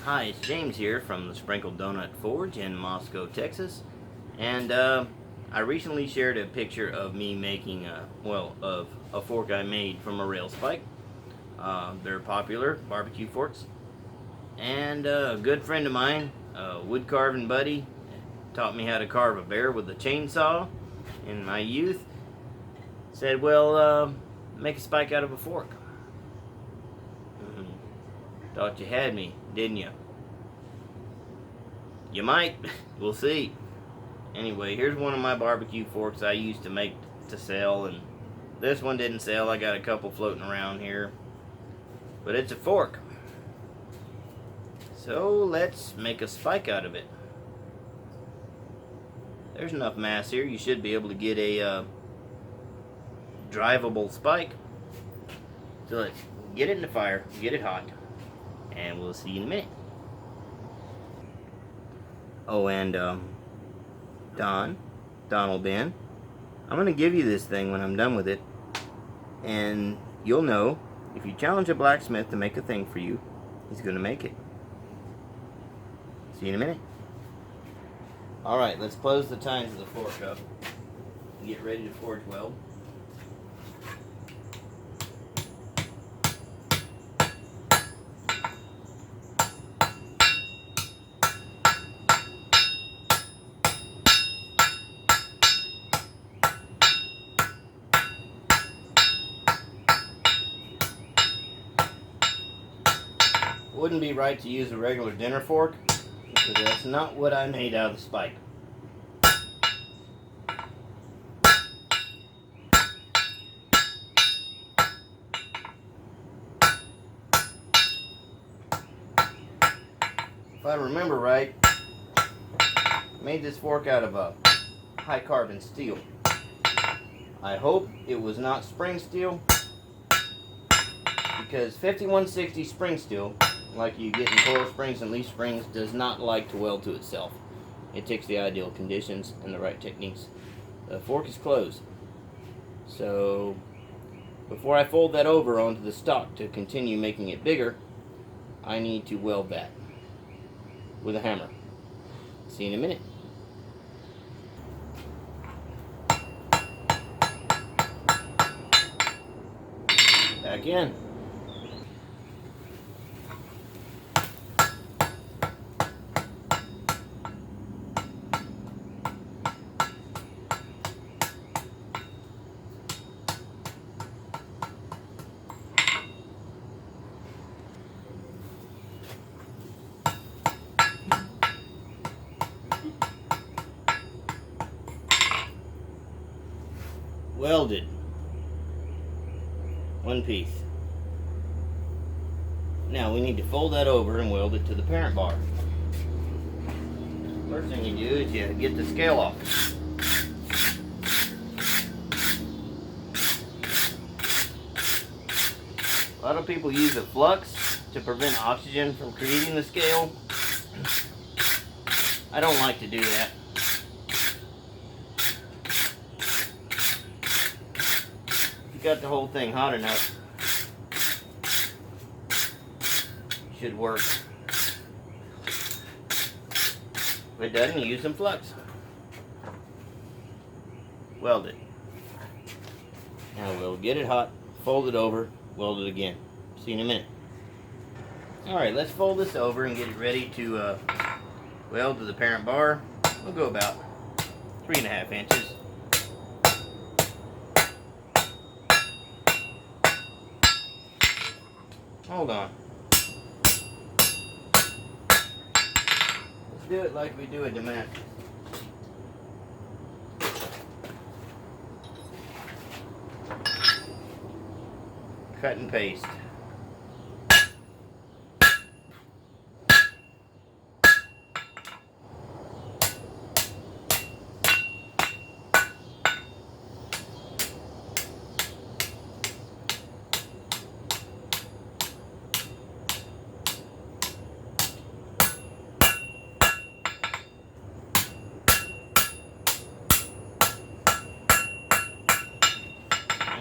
Hi, it's James here from the Sprinkled Donut Forge in Moscow, Texas. And I recently shared a picture of me making of a fork I made from a rail spike. They're popular barbecue forks. And a good friend of mine, a wood carving buddy, taught me how to carve a bear with a chainsaw in my youth. Said, well, make a spike out of a fork. Thought you had me, didn't you? You might. We'll see. Anyway, here's one of my barbecue forks I used to make to sell, and this one didn't sell. I got a couple floating around here. But it's a fork. So let's make a spike out of it. There's enough mass here. You should be able to get a drivable spike. So let's get it in the fire, get it hot, and we'll see you in a minute. Oh, and Donald Ben, I'm going to give you this thing when I'm done with it, and you'll know if you challenge a blacksmith to make a thing for you, he's going to make it. See you in a minute. Alright, let's close the tines of the fork up and get ready to forge weld. Wouldn't be right to use a regular dinner fork because that's not what I made out of the spike. If I remember right, I made this fork out of a high carbon steel. I hope it was not spring steel, because 5160 spring steel, like you get in coil springs and leaf springs, does not like to weld to itself. It takes the ideal conditions and the right techniques. The fork is closed. So before I fold that over onto the stock to continue making it bigger, I need to weld that with a hammer. See you in a minute. Back in. Welded. One piece. Now we need to fold that over and weld it to the parent bar. First thing you do is you get the scale off. A lot of people use a flux to prevent oxygen from creating the scale. I don't like to do that. Got the whole thing hot enough, should work. If it doesn't, use some flux. Weld it. Now we'll get it hot, fold it over, weld it again. See you in a minute. Alright, let's fold this over and get it ready to weld to the parent bar. We'll go about 3.5 inches. Hold on. Let's do it like we do a Damascus. Cut and paste.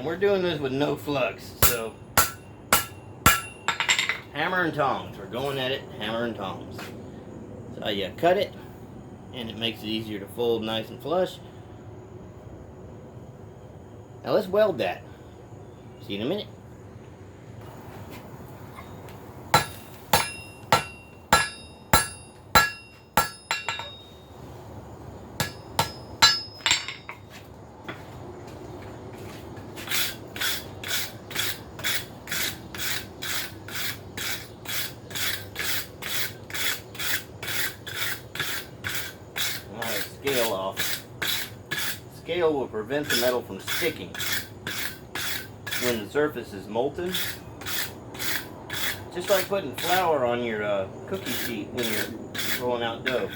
And we're doing this with no flux, so hammer and tongs. We're going at it, hammer and tongs. So you cut it, and it makes it easier to fold nice and flush. Now let's weld that. See you in a minute. Scale off. Scale will prevent the metal from sticking when the surface is molten. Just like putting flour on your cookie sheet when you're rolling out dough.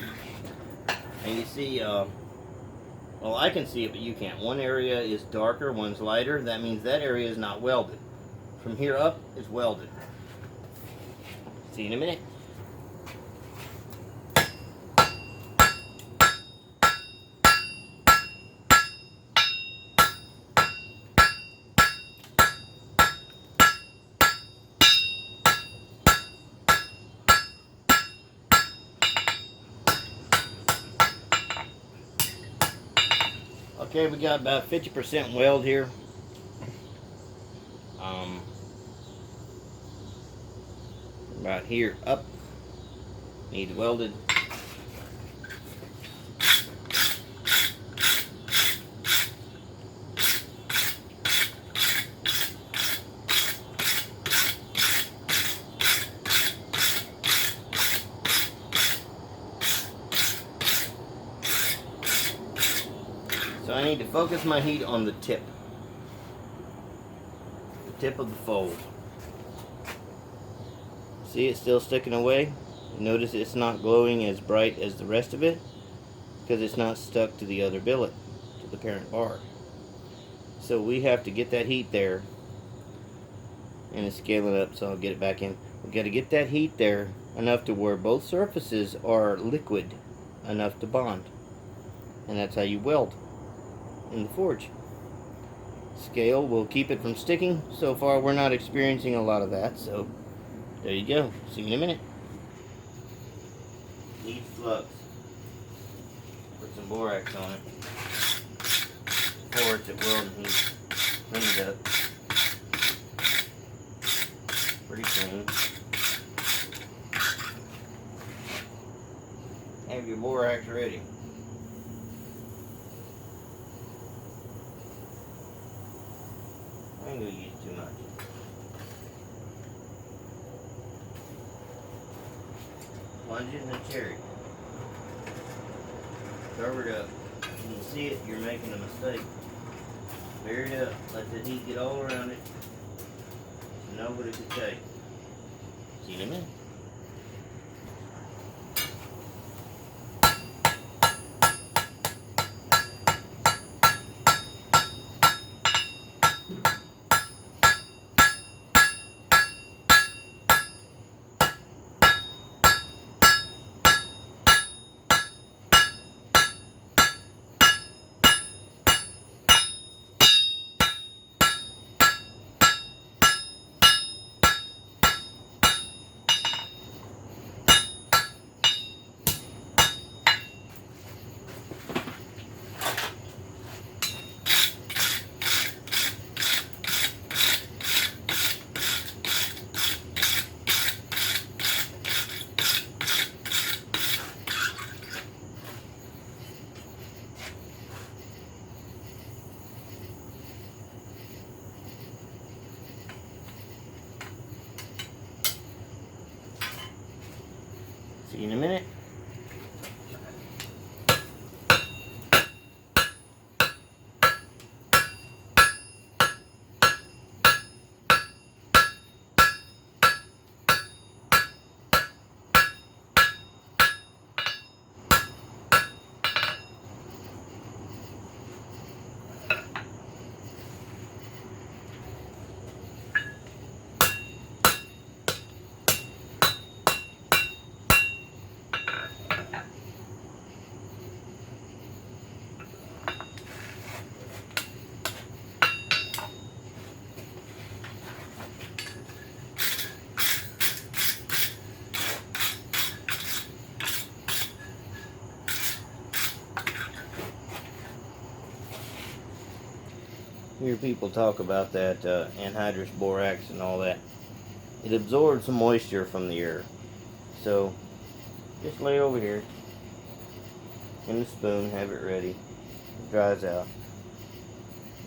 And you see, well, I can see it, but you can't. One area is darker, one's lighter. That means that area is not welded. From here up is welded. See you in a minute. Okay, we got about 50% weld here. About here up needs welded. So I need to focus my heat on the tip of the fold. See, it's still sticking away. Notice it's not glowing as bright as the rest of it because it's not stuck to the other billet, to the parent bar. So we have to get that heat there, and it's scaling up, so I'll get it back in. We've got to get that heat there enough to where both surfaces are liquid enough to bond, and that's how you weld in the forge. Scale will keep it from sticking. So far we're not experiencing a lot of that, so there you go. See you in a minute. Needs flux. Put some borax on it. Pour it at welding heat. Clean it up. Pretty clean. Have your borax ready. I ain't gonna use too much. Plunge it in the cherry. Cover it up. You can see it, you're making a mistake. Bury it up. Let the heat get all around it. You know what it could take. See you in a minute. See you in a minute. hear people talk about that anhydrous borax and all that. It absorbs some moisture from the air. So just lay over here in the spoon, have it ready. It dries out.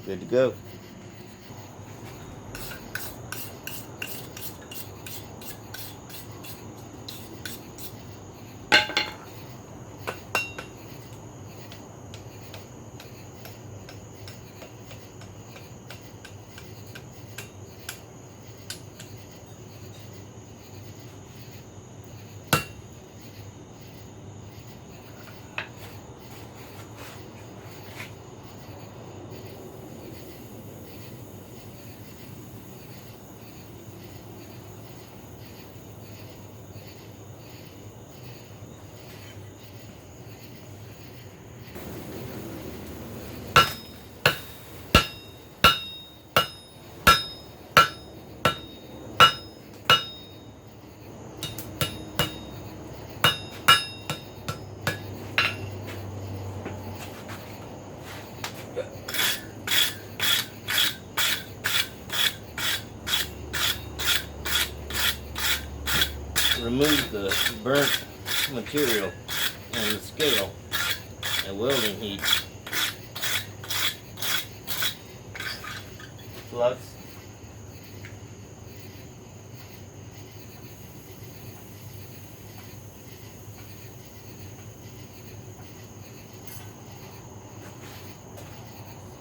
Good to go. Remove the burnt material and the scale at welding heat. Flux.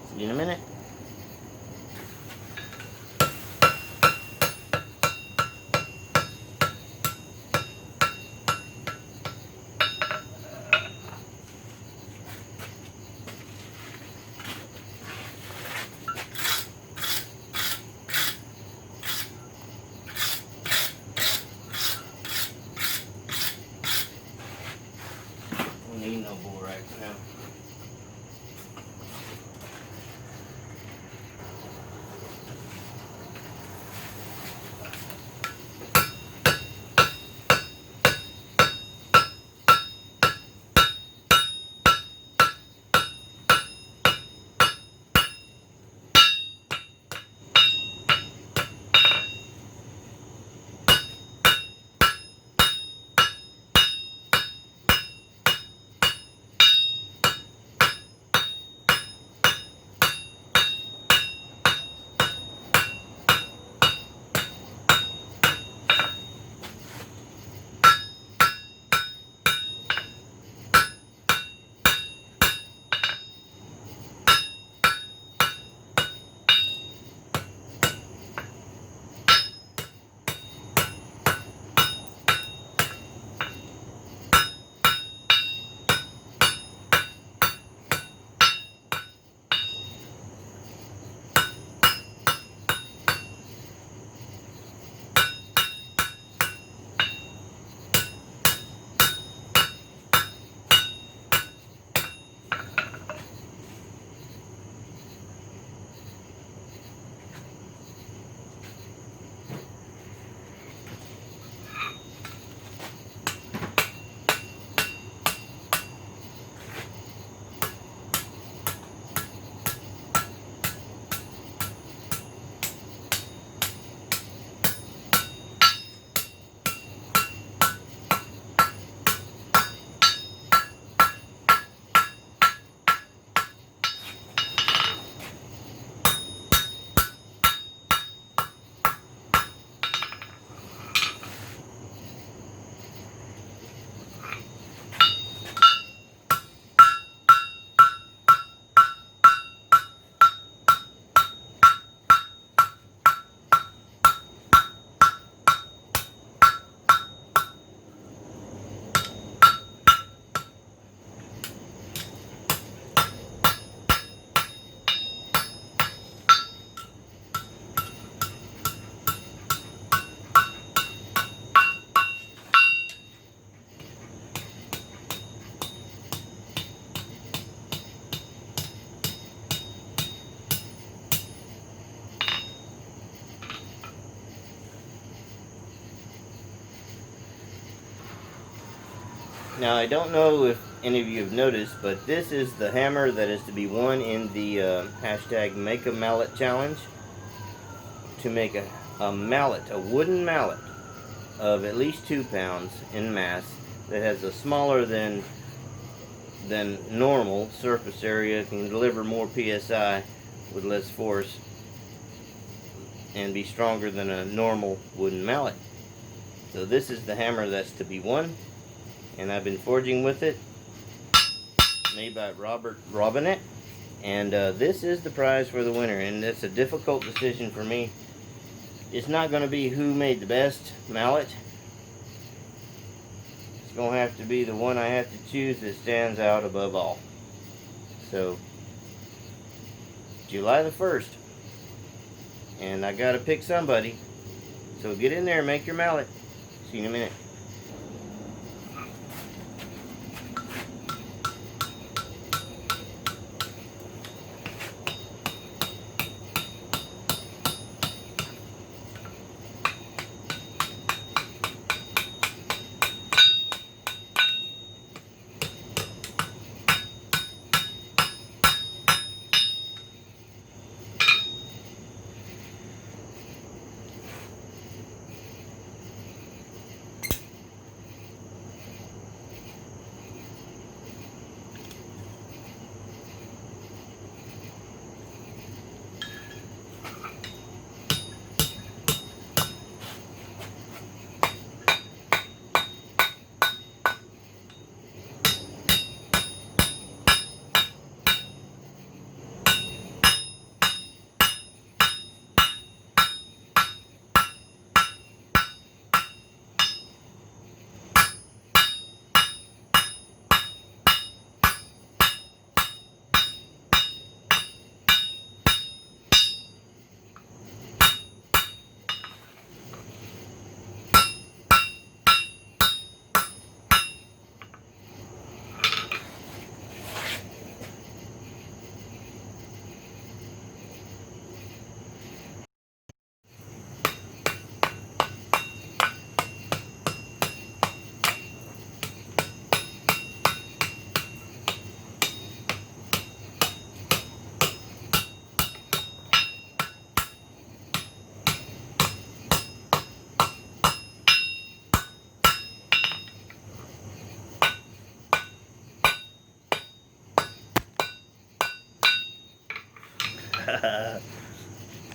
See you in a minute. Need no borax now. Now I don't know if any of you have noticed, but this is the hammer that is to be won in the hashtag Make a Mallet Challenge. To make a mallet, a wooden mallet of at least 2 pounds in mass that has a smaller than normal surface area, can deliver more PSI with less force, and be stronger than a normal wooden mallet. So this is the hammer that's to be won, and I've been forging with it, made by Robert Robinette, and this is the prize for the winner. And it's a difficult decision for me. It's not going to be who made the best mallet. It's going to have to be the one I have to choose that stands out above all. So, July the 1st. And I got to pick somebody. So get in there and make your mallet. See you in a minute.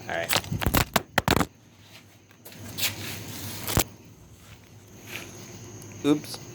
Alright. Oops.